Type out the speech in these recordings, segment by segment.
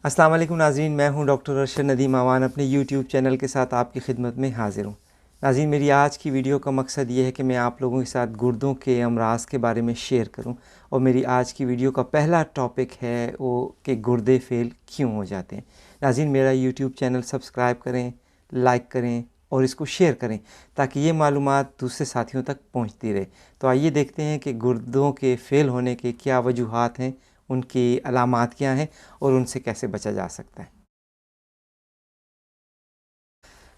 अस्सलाम वालेकुम नाज़रीन, मैं हूं डॉक्टर अरशद नदीम आवान अपने यूट्यूब चैनल के साथ आपकी खिदमत में हाज़िर हूं। नाज़रीन, मेरी आज की वीडियो का मकसद ये है कि मैं आप लोगों के साथ गुर्दों के अमराज़ के बारे में शेयर करूं। और मेरी आज की वीडियो का पहला टॉपिक है वो कि गुर्दे फ़ेल क्यों हो जाते हैं। नाज़रीन, मेरा यूट्यूब चैनल सब्सक्राइब करें, लाइक करें और इसको शेयर करें ताकि ये मालूमात दूसरे साथियों तक पहुँचती रहे। तो आइए देखते हैं कि गुर्दों के फ़ेल होने के क्या वजूहात हैं, उनकी अलामात क्या हैं और उनसे कैसे बचा जा सकता है।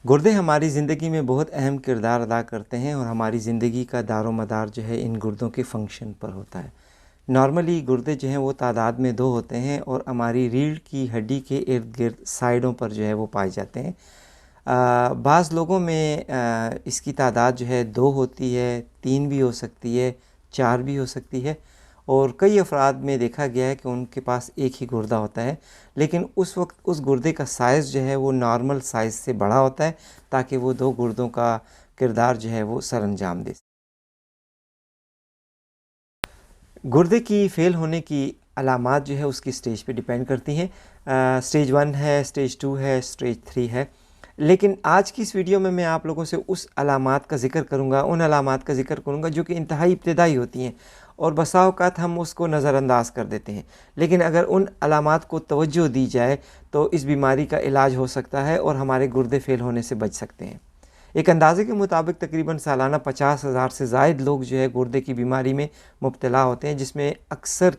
गुर्दे हमारी ज़िंदगी में बहुत अहम किरदार अदा करते हैं और हमारी ज़िंदगी का दारोमदार जो है इन गुर्दों के फंक्शन पर होता है। नॉर्मली गुर्दे जो हैं वो तादाद में 2 होते हैं और हमारी रीढ़ की हड्डी के इर्द गिर्द साइडों पर जो है वो पाए जाते हैं। बाज़ लोगों में इसकी तादाद जो है 2 होती है, 3 भी हो सकती है, 4 भी हो सकती है और कई अफराद में देखा गया है कि उनके पास एक ही गुर्दा होता है, लेकिन उस वक्त उस गुर्दे का साइज़ जो है वो नॉर्मल साइज़ से बड़ा होता है ताकि वो 2 गुर्दों का किरदार जो है वो सरअंजाम दे। गुर्दे की फ़ेल होने की अलामात जो है उसकी स्टेज पे डिपेंड करती हैं। स्टेज 1 है, स्टेज 2 है, स्टेज 3 है। लेकिन आज की इस वीडियो में मैं आप लोगों से उस अलामात का ज़िक्र करूँगा, उन अलामात का ज़िक्र करूँगा जो कि इंतहाई इब्तिदाई होती हैं और बसा औक़ात हम उसको नज़रअंदाज कर देते हैं। लेकिन अगर उन अलामात को तवज्जो दी जाए तो इस बीमारी का इलाज हो सकता है और हमारे गुर्दे फ़ेल होने से बच सकते हैं। एक अंदाज़े के मुताबिक तकरीबन सालाना 50,000 से ज़ायद लोग जो है गुर्दे की बीमारी में मुब्तला होते हैं, जिसमें अक्सर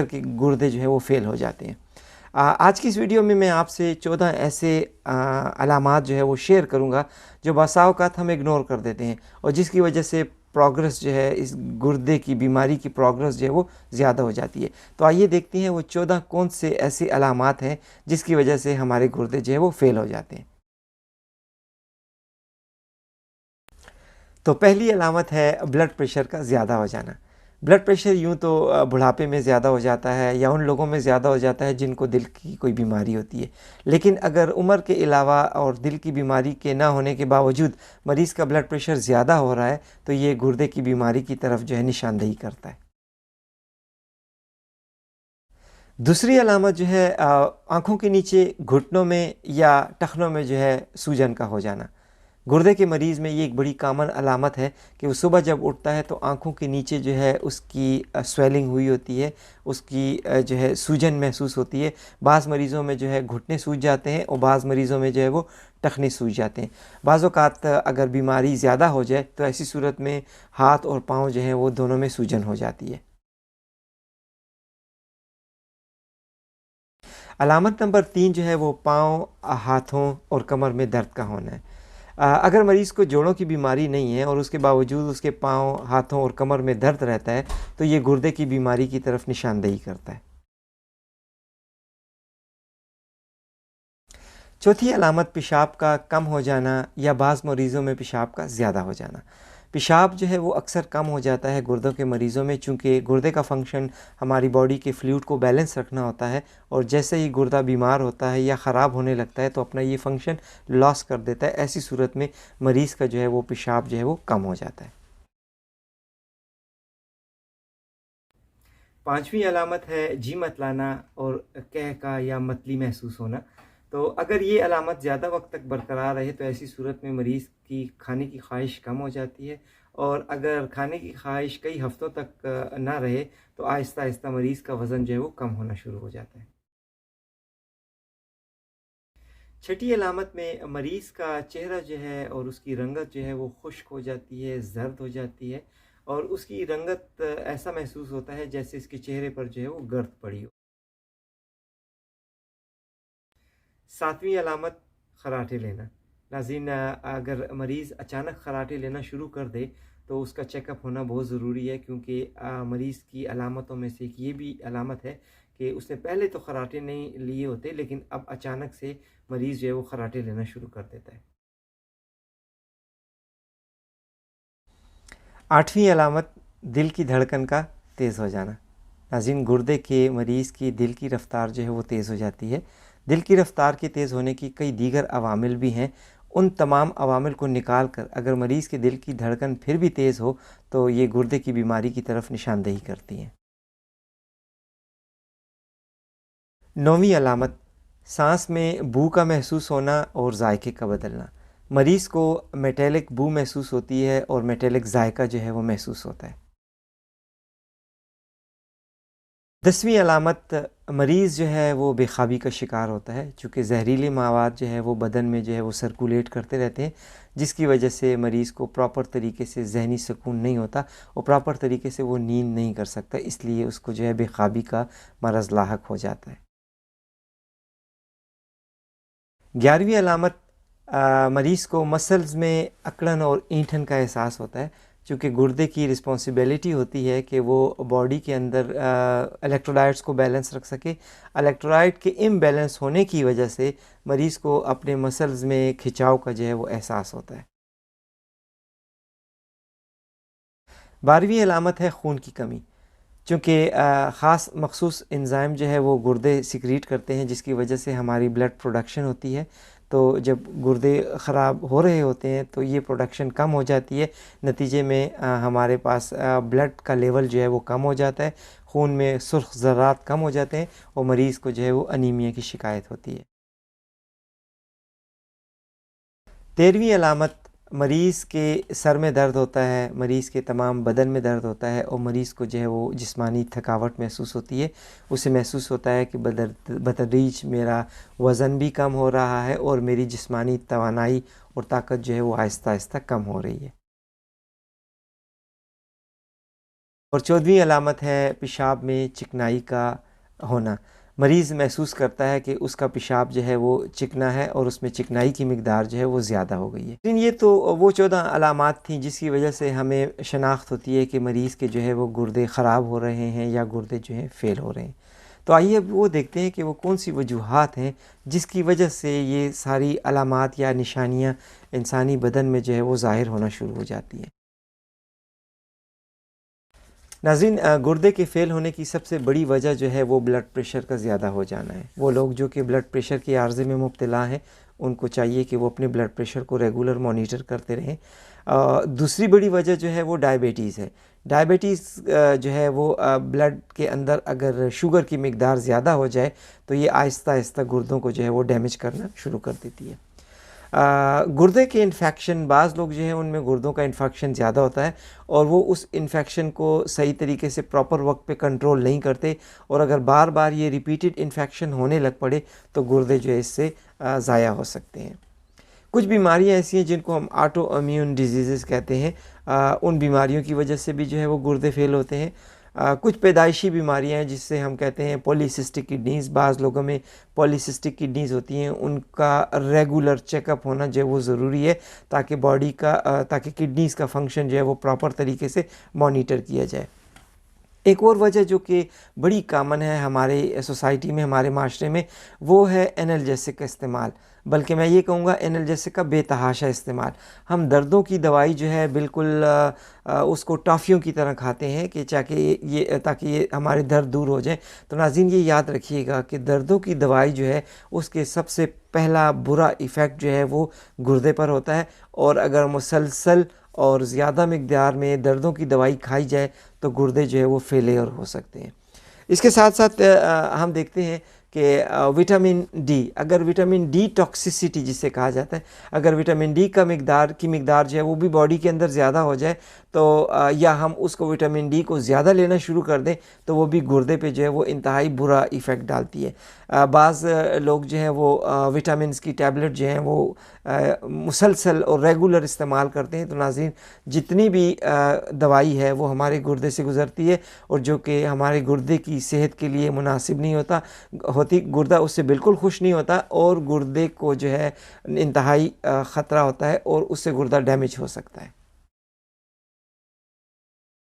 के गुर्दे जो है वो फ़ेल हो जाते हैं। आज की इस वीडियो में मैं आपसे 14 ऐसे अलामात जो है वो शेयर करूंगा जो बसा औक़ात हम इग्नोर कर देते हैं और जिसकी वजह से प्रोग्रेस जो है इस गुर्दे की बीमारी की प्रोग्रेस जो है वो ज़्यादा हो जाती है। तो आइए देखते हैं वो 14 कौन से ऐसे अलामात हैं जिसकी वजह से हमारे गुर्दे जो है वो फ़ेल हो जाते हैं। तो पहली अलामत है ब्लड प्रेशर का ज़्यादा हो जाना। ब्लड प्रेशर यूँ तो बुढ़ापे में ज़्यादा हो जाता है या उन लोगों में ज़्यादा हो जाता है जिनको दिल की कोई बीमारी होती है। लेकिन अगर उम्र के अलावा और दिल की बीमारी के ना होने के बावजूद मरीज़ का ब्लड प्रेशर ज़्यादा हो रहा है तो ये गुर्दे की बीमारी की तरफ जो है निशानदेही करता है। दूसरी अलामत जो है आँखों के नीचे घुटनों में या टखनों में जो है सूजन का हो जाना। गुर्दे के मरीज़ में ये एक बड़ी कॉमन अलामत है कि वो सुबह जब उठता है तो आँखों के नीचे जो है उसकी स्वेलिंग हुई होती है, उसकी जो है सूजन महसूस होती है। बाज़ मरीज़ों में जो है घुटने सूज जाते हैं और बाज़ मरीज़ों में जो है वो टखने सूज जाते हैं। बाज़ औक़ात अगर बीमारी ज़्यादा हो जाए तो ऐसी सूरत में हाथ और पाँव जो हैं वो दोनों में सूजन हो जाती है। अलामत नंबर 3 जो है वो पाँव, हाथों और कमर में दर्द का होना है। अगर मरीज़ को जोड़ों की बीमारी नहीं है और उसके बावजूद उसके पाँव, हाथों और कमर में दर्द रहता है तो ये गुर्दे की बीमारी की तरफ निशानदेही करता है। चौथी अलामत पेशाब का कम हो जाना या बाज़ मरीज़ों में पेशाब का ज़्यादा हो जाना। पेशाब जो है वो अक्सर कम हो जाता है गुर्दों के मरीज़ों में, चूँकि गुर्दे का फ़ंक्शन हमारी बॉडी के फ्लूइड को बैलेंस रखना होता है और जैसे ही गुर्दा बीमार होता है या ख़राब होने लगता है तो अपना ये फ़ंक्शन लॉस कर देता है। ऐसी सूरत में मरीज़ का जो है वो पेशाब जो है वो कम हो जाता है। पाँचवीं अलामत है जी मतलाना और कह का या मतली महसूस होना। तो अगर ये अलामत ज़्यादा वक्त तक बरकरार रहे तो ऐसी सूरत में मरीज़ की खाने की ख्वाहिश कम हो जाती है और अगर खाने की ख्वाहिश कई हफ्तों तक ना रहे तो आहिस्ता आहिस्ता मरीज़ का वज़न जो है वो कम होना शुरू हो जाता है। छठी अलामत में मरीज़ का चेहरा जो है और उसकी रंगत जो है वो खुश्क हो जाती है, ज़र्द हो जाती है और उसकी रंगत ऐसा महसूस होता है जैसे इसके चेहरे पर जो है वो गर्द पड़ी हो। सातवीं अलामत खराटे लेना। नाज़रीन, अगर मरीज़ अचानक खराटे लेना शुरू कर दे तो उसका चेकअप होना बहुत ज़रूरी है, क्योंकि मरीज़ की अलामतों में से एक ये भी अलामत है कि उसने पहले तो खराटे नहीं लिए होते लेकिन अब अचानक से मरीज़ जो है वो खराटे लेना शुरू कर देता है। आठवीं अलामत दिल की धड़कन का तेज़ हो जाना। नाज़रीन, गुर्दे के मरीज़ की दिल की रफ़्तार जो है वो तेज़ हो जाती है। दिल की रफ़्तार के तेज़ होने की कई दीगर अवामिल भी हैं। उन तमाम अवामिल को निकाल कर अगर मरीज़ के दिल की धड़कन फिर भी तेज़ हो तो ये गुर्दे की बीमारी की तरफ निशानदेही करती है। 9वीं अलामत, सांस में बू का महसूस होना और जायके का बदलना। मरीज़ को मेटेलिक बू महसूस होती है और मेटेलिक जायका जो है वो महसूस होता है। 10वीं अलामत, मरीज़ जो है वो बेख़ाबी का शिकार होता है, चूँकि ज़हरीले मवाद जो है वो बदन में जो है वो सर्कुलेट करते रहते हैं, जिसकी वजह से मरीज़ को प्रॉपर तरीके से ज़हनी सुकून नहीं होता और प्रॉपर तरीके से वो नींद नहीं कर सकता, इसलिए उसको जो है बेख़ाबी का मरज़ लाहक हो जाता है। 11वीं अलामत, मरीज़ को मसल्स में अकड़न और ईंठन का एहसास होता है, चूँकि गुर्दे की रिस्पॉन्सिबिलिटी होती है कि वो बॉडी के अंदर इलेक्ट्रोलाइट्स को बैलेंस रख सके। इलेक्ट्रोलाइट के इम्बैलेंस होने की वजह से मरीज़ को अपने मसल्स में खिंचाव का जो है वो एहसास होता है। 12वीं अलामत है खून की कमी, चूँकि ख़ास मख़सूस एंज़ाइम जो है वो गुर्दे सिक्रीट करते हैं, जिसकी वजह से हमारी ब्लड प्रोडक्शन होती है। तो जब गुर्दे ख़राब हो रहे होते हैं तो ये प्रोडक्शन कम हो जाती है, नतीजे में हमारे पास ब्लड का लेवल जो है वो कम हो जाता है, खून में सुर्ख़ ज़र्रात कम हो जाते हैं और मरीज़ को जो है वो अनीमिया की शिकायत होती है। 13वीं अलामत, मरीज़ के सर में दर्द होता है, मरीज़ के तमाम बदन में दर्द होता है और मरीज़ को जो है वो जिस्मानी थकावट महसूस होती है। उसे महसूस होता है कि बतदरीज मेरा वज़न भी कम हो रहा है और मेरी जिस्मानी तवानाई और ताकत जो है वो आहिस्ता आहिस्ता कम हो रही है। और 14वीं अलामत है पेशाब में चिकनाई का होना। मरीज़ महसूस करता है कि उसका पेशाब जो है वो चिकना है और उसमें चिकनाई की मिक़दार जो है वो ज़्यादा हो गई है। लेकिन ये तो वो 14 अलामात थीं जिसकी वजह से हमें शनाख्त होती है कि मरीज़ के जो है वो गुर्दे ख़राब हो रहे हैं या गुर्दे जो हैं फ़ेल हो रहे हैं। तो आइए अब वो देखते हैं कि वो कौन सी वजूहात हैं जिसकी वजह से ये सारी अलामात या निशानियाँ इंसानी बदन में जो है वो ज़ाहिर होना शुरू हो जाती हैं। नाज़रीन, गुर्दे के फ़ेल होने की सबसे बड़ी वजह जो है वो ब्लड प्रेशर का ज़्यादा हो जाना है। वो लोग जो कि ब्लड प्रेशर के आर्ज़े में मुब्तला हैं, उनको चाहिए कि वो अपने ब्लड प्रेशर को रेगुलर मॉनिटर करते रहें। दूसरी बड़ी वजह जो है वो डायबिटीज़ है। डायबिटीज़ जो है वो ब्लड के अंदर अगर शुगर की मिक़दार ज़्यादा हो जाए तो ये आहिस्ता आहिस्ता गुर्दों को जो है वो डैमेज करना शुरू कर देती है। गुर्दे के इन्फेक्शन, बाज़ लोग जो हैं उनमें गुर्दों का इन्फेक्शन ज़्यादा होता है और वो उस इन्फेक्शन को सही तरीके से प्रॉपर वक्त पे कंट्रोल नहीं करते और अगर बार बार ये रिपीटेड इन्फेक्शन होने लग पड़े तो गुर्दे जो है इससे ज़ाया हो सकते हैं। कुछ बीमारियां ऐसी हैं जिनको हम ऑटो इम्यून डिजीज़ कहते हैं, उन बीमारियों की वजह से भी जो है वो गुर्दे फेल होते हैं। कुछ पैदाइशी बीमारियां हैं जिससे हम कहते हैं पॉलीसिस्टिक किडनीज़, बाज़ लोगों में पॉलीसिस्टिक किडनीज़ होती हैं, उनका रेगुलर चेकअप होना जो है वो ज़रूरी है ताकि बॉडी का ताकि किडनीज़ का फंक्शन जो है वो प्रॉपर तरीके से मॉनिटर किया जाए। एक और वजह जो कि बड़ी कॉमन है हमारे सोसाइटी में, हमारे माशरे में, वो है एनाल्जेसिक का इस्तेमाल, बल्कि मैं ये कहूँगा एनाल्जेसिक का बेतहाशा इस्तेमाल। हम दर्दों की दवाई जो है बिल्कुल उसको टॉफ़ियों की तरह खाते हैं कि ताकि ये हमारे दर्द दूर हो जाए। तो नाज़रीन, ये याद रखिएगा कि दर्दों की दवाई जो है उसके सबसे पहला बुरा इफ़ेक्ट जो है वो गुर्दे पर होता है और अगर मुसलसल और ज़्यादा मिक़दार में दर्दों की दवाई खाई जाए तो गुर्दे जो है वो फेलियर हो सकते हैं। इसके साथ साथ हम देखते हैं कि विटामिन डी, अगर विटामिन डी टॉक्सिसिटी जिसे कहा जाता है, अगर विटामिन डी का मिक़दार जो है वो भी बॉडी के अंदर ज़्यादा हो जाए तो या हम उसको विटामिन डी को ज़्यादा लेना शुरू कर दें तो वो भी गुर्दे पे जो है वो इंतहाई बुरा इफ़ेक्ट डालती है। बाज़ लोग जो हैं वो विटामिन्स की टैबलेट जो हैं वो मुसलसल और रेगुलर इस्तेमाल करते हैं। तो नाज़रीन, जितनी भी दवाई है वो हमारे गुर्दे से गुज़रती है और जो कि हमारे गुर्दे की सेहत के लिए मुनासिब नहीं होती, गुर्दा उससे बिल्कुल खुश नहीं होता और गुर्दे को जो है इंतहाई ख़तरा होता है और उससे गुर्दा डैमेज हो सकता है।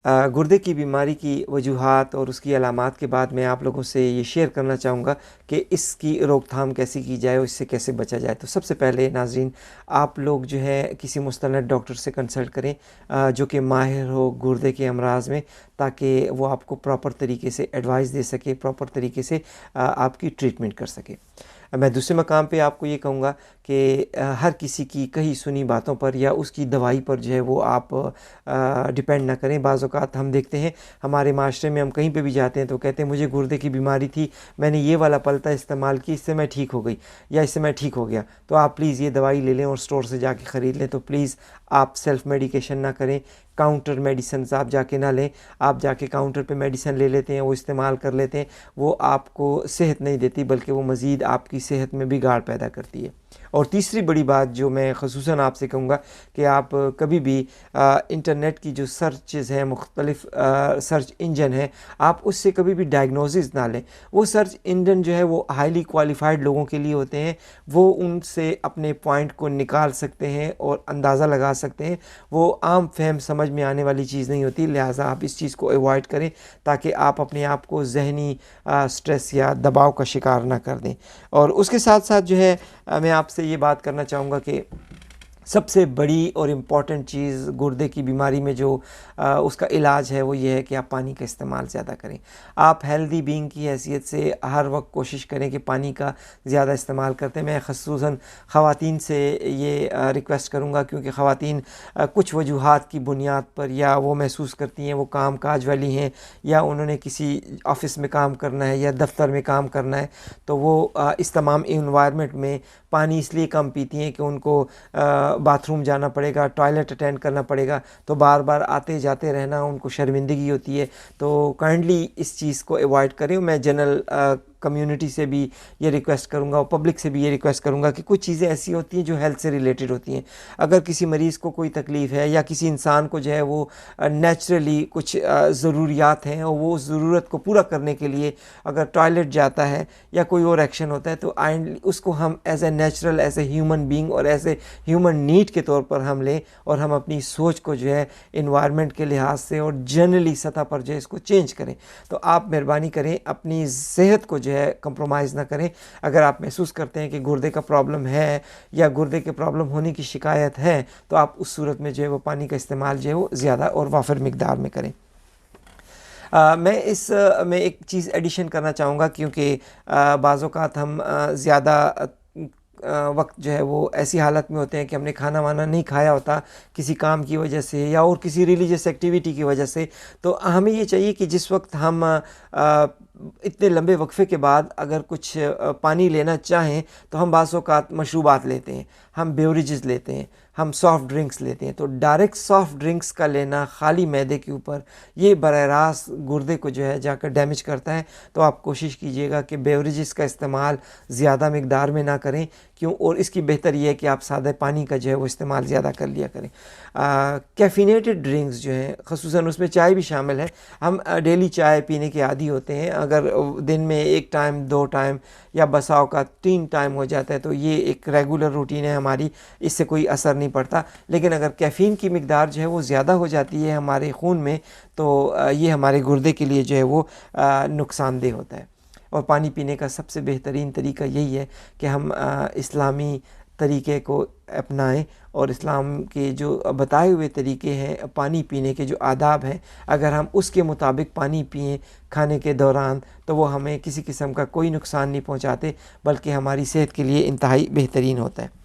गुर्दे की बीमारी की वजूहात और उसकी अलामात के बाद मैं आप लोगों से ये शेयर करना चाहूँगा कि इसकी रोकथाम कैसे की जाए और इससे कैसे बचा जाए। तो सबसे पहले नाज़रीन, आप लोग जो है किसी मुस्तनद डॉक्टर से कंसल्ट करें जो कि माहिर हो गुर्दे के अमराज़ में, ताकि वो आपको प्रॉपर तरीके से एडवाइस दे सके, प्रॉपर तरीके से आपकी ट्रीटमेंट कर सके। मैं दूसरे मकाम पे आपको ये कहूँगा कि हर किसी की कही सुनी बातों पर या उसकी दवाई पर जो है वो आप डिपेंड ना करें। बाज़ औक़ात हम देखते हैं हमारे माशरे में, हम कहीं पे भी जाते हैं तो कहते हैं मुझे गुर्दे की बीमारी थी, मैंने ये वाला पलता इस्तेमाल की, इससे मैं ठीक हो गई या इससे मैं ठीक हो गया। तो आप प्लीज़ ये दवाई ले लें और स्टोर से जाके ख़रीद लें। तो प्लीज़ आप सेल्फ़ मेडिकेशन ना करें, काउंटर मेडिसिन आप जाके ना लें। आप जाके काउंटर पे मेडिसिन ले लेते हैं, वो इस्तेमाल कर लेते हैं, वो आपको सेहत नहीं देती बल्कि वो मज़ीद आपकी सेहत में बिगाड़ पैदा करती है। और तीसरी बड़ी बात जो मैं ख़ुसूसन आपसे कहूँगा कि आप कभी भी इंटरनेट की जो सर्चेज़ हैं, मुख्तलिफ़ सर्च इंजन है, आप उससे कभी भी डायग्नोसिस ना लें। वो सर्च इंजन जो है वो हाईली क्वालिफाइड लोगों के लिए होते हैं, वो उनसे अपने पॉइंट को निकाल सकते हैं और अंदाज़ा लगा सकते हैं। वो आम फहम समझ में आने वाली चीज़ नहीं होती, लिहाजा आप इस चीज़ को अवॉइड करें ताकि आप अपने आप को ज़हनी स्ट्रेस या दबाव का शिकार ना कर दें। और उसके साथ साथ जो है मैं आपसे ये बात करना चाहूँगा कि सबसे बड़ी और इम्पॉर्टेंट चीज़ गुर्दे की बीमारी में जो उसका इलाज है वो ये है कि आप पानी का इस्तेमाल ज़्यादा करें। आप हेल्दी बीइंग की हैसियत से हर वक्त कोशिश करें कि पानी का ज़्यादा इस्तेमाल करते हैं। मैं ख़ुसूसन ख़वातीन से ये रिक्वेस्ट करूँगा, क्योंकि ख़वातीन कुछ वजूहात की बुनियाद पर या वो महसूस करती हैं वो काम काज वाली हैं या उन्होंने किसी ऑफ़िस में काम करना है या दफ्तर में काम करना है, तो वो इस तमाम इन्वायरमेंट में पानी इसलिए कम पीती हैं कि उनको बाथरूम जाना पड़ेगा, टॉयलेट अटेंड करना पड़ेगा, तो बार बार आते जाते रहना उनको शर्मिंदगी होती है। तो काइंडली इस चीज़ को अवॉइड करें। मैं जनरल कम्युनिटी से भी ये रिक्वेस्ट करूँगा और पब्लिक से भी ये रिक्वेस्ट करूँगा कि कुछ चीज़ें ऐसी होती हैं जो हेल्थ से रिलेटेड होती हैं। अगर किसी मरीज़ को कोई तकलीफ़ है या किसी इंसान को जो है वो नेचुरली कुछ ज़रूरियात हैं और वो ज़रूरत को पूरा करने के लिए अगर टॉयलेट जाता है या कोई और एक्शन होता है, तो उसको हम as a natural, as a human being और एज ए ह्यूमन नीड के तौर पर हम लें और हम अपनी सोच को जो है इन्वायरमेंट के लिहाज से और जनरली सतह पर जो है इसको चेंज करें। तो आप मेहरबानी करें, अपनी सेहत को जो है कंप्रोमाइज़ ना करें। अगर आप महसूस करते हैं कि गुर्दे का प्रॉब्लम है या गुर्दे के प्रॉब्लम होने की शिकायत है, तो आप उस सूरत में जो है वो पानी का इस्तेमाल जो है वो ज़्यादा और वाफिर मिकदार में करें। मैं इस में एक चीज़ एडिशन करना चाहूँगा, क्योंकि बाज़ औक़ात हम ज़्यादा वक्त जो है वो ऐसी हालत में होते हैं कि हमने खाना वाना नहीं खाया होता किसी काम की वजह से या और किसी रिलीजियस एक्टिविटी की वजह से। तो हमें ये चाहिए कि जिस वक्त हम इतने लंबे वक्फे के बाद अगर कुछ पानी लेना चाहें तो हम बाज़ औक़ात मशरूबात लेते हैं, हम बेवरेजेस लेते हैं, हम सॉफ़्ट ड्रिंक्स लेते हैं। तो डायरेक्ट सॉफ़्ट ड्रिंक्स का लेना खाली मैदे के ऊपर, ये बराह रास्त गुर्दे को जो है जाकर डैमेज करता है। तो आप कोशिश कीजिएगा कि बेवरेजेस का इस्तेमाल ज़्यादा मिकदार में ना करें, क्यों, और इसकी बेहतर ये है कि आप सादे पानी का जो है वो इस्तेमाल ज़्यादा कर लिया करें। कैफ़ीनेटेड ड्रिंक्स जो हैं, ख़ुसूसन उसमें चाय भी शामिल है। हम डेली चाय पीने के आदी होते हैं, अगर दिन में 1 टाइम 2 टाइम या बसाव का 3 टाइम हो जाता है तो ये एक रेगुलर रूटीन है हमारी, इससे कोई असर नहीं पड़ता। लेकिन अगर कैफ़ीन की मिकदार जो है वो ज़्यादा हो जाती है हमारे खून में, तो ये हमारे गुर्दे के लिए जो है वो नुकसानदेह होता है। और पानी पीने का सबसे बेहतरीन तरीका यही है कि हम इस्लामी तरीक़े को अपनाएं और इस्लाम के जो बताए हुए तरीक़े हैं पानी पीने के, जो आदाब हैं, अगर हम उसके मुताबिक पानी पिएं खाने के दौरान, तो वो हमें किसी किस्म का कोई नुकसान नहीं पहुंचाते, बल्कि हमारी सेहत के लिए इंतहाई बेहतरीन होता है।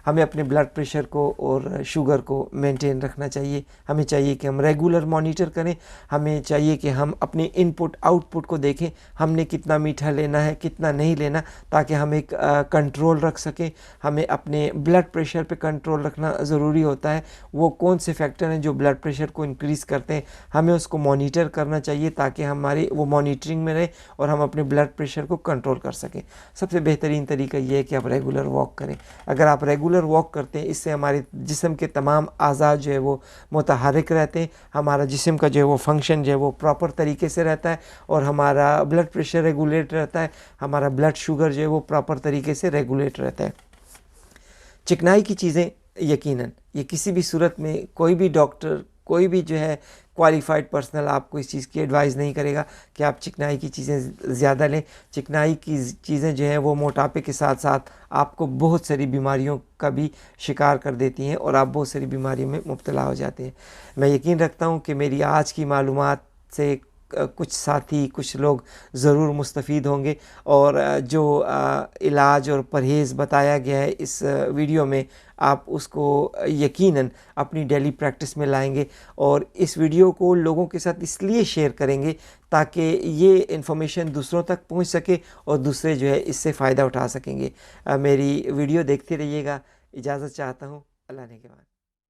हमें अपने ब्लड प्रेशर को और शुगर को मेंटेन रखना चाहिए। हमें चाहिए कि हम रेगुलर मॉनिटर करें। हमें चाहिए कि हम अपने इनपुट आउटपुट को देखें, हमने कितना मीठा लेना है, कितना नहीं लेना, ताकि हम एक कंट्रोल रख सकें। हमें अपने ब्लड प्रेशर पे कंट्रोल रखना ज़रूरी होता है। वो कौन से फैक्टर हैं जो ब्लड प्रेशर को इंक्रीज़ करते हैं, हमें उसको मॉनिटर करना चाहिए ताकि हमारी वो मॉनिटरिंग में रहे और हम अपने ब्लड प्रेशर को कंट्रोल कर सकें। सबसे बेहतरीन तरीका ये है कि आप रेगुलर वॉक करें। अगर आप रेगुलर वॉक करते हैं, इससे हमारे जिस्म के तमाम आज़ा जो है वो मुतहर्रिक रहते हैं, हमारा जिस्म का जो है वो फंक्शन जो है वो प्रॉपर तरीके से रहता है और हमारा ब्लड प्रेशर रेगुलेट रहता है, हमारा ब्लड शुगर जो है वो प्रॉपर तरीके से रेगुलेट रहता है। चिकनाई की चीज़ें यकीनन ये किसी भी सूरत में कोई भी डॉक्टर, कोई भी जो है क्वालिफाइड पर्सनल आपको इस चीज़ की एडवाइस नहीं करेगा कि आप चिकनाई की चीज़ें ज़्यादा लें। चिकनाई की चीज़ें जो हैं वो मोटापे के साथ साथ आपको बहुत सारी बीमारियों का भी शिकार कर देती हैं और आप बहुत सारी बीमारियों में मुब्तला हो जाते हैं। मैं यकीन रखता हूँ कि मेरी आज की मालूमात से कुछ साथी, कुछ लोग ज़रूर मुस्तफ़ीद होंगे। और जो इलाज और परहेज़ बताया गया है इस वीडियो में, आप उसको यकीनन अपनी डेली प्रैक्टिस में लाएंगे और इस वीडियो को लोगों के साथ इसलिए शेयर करेंगे ताकि ये इन्फॉर्मेशन दूसरों तक पहुंच सके और दूसरे जो है इससे फ़ायदा उठा सकेंगे। मेरी वीडियो देखते रहिएगा। इजाज़त चाहता हूँ। अल्लाह ने के बाद।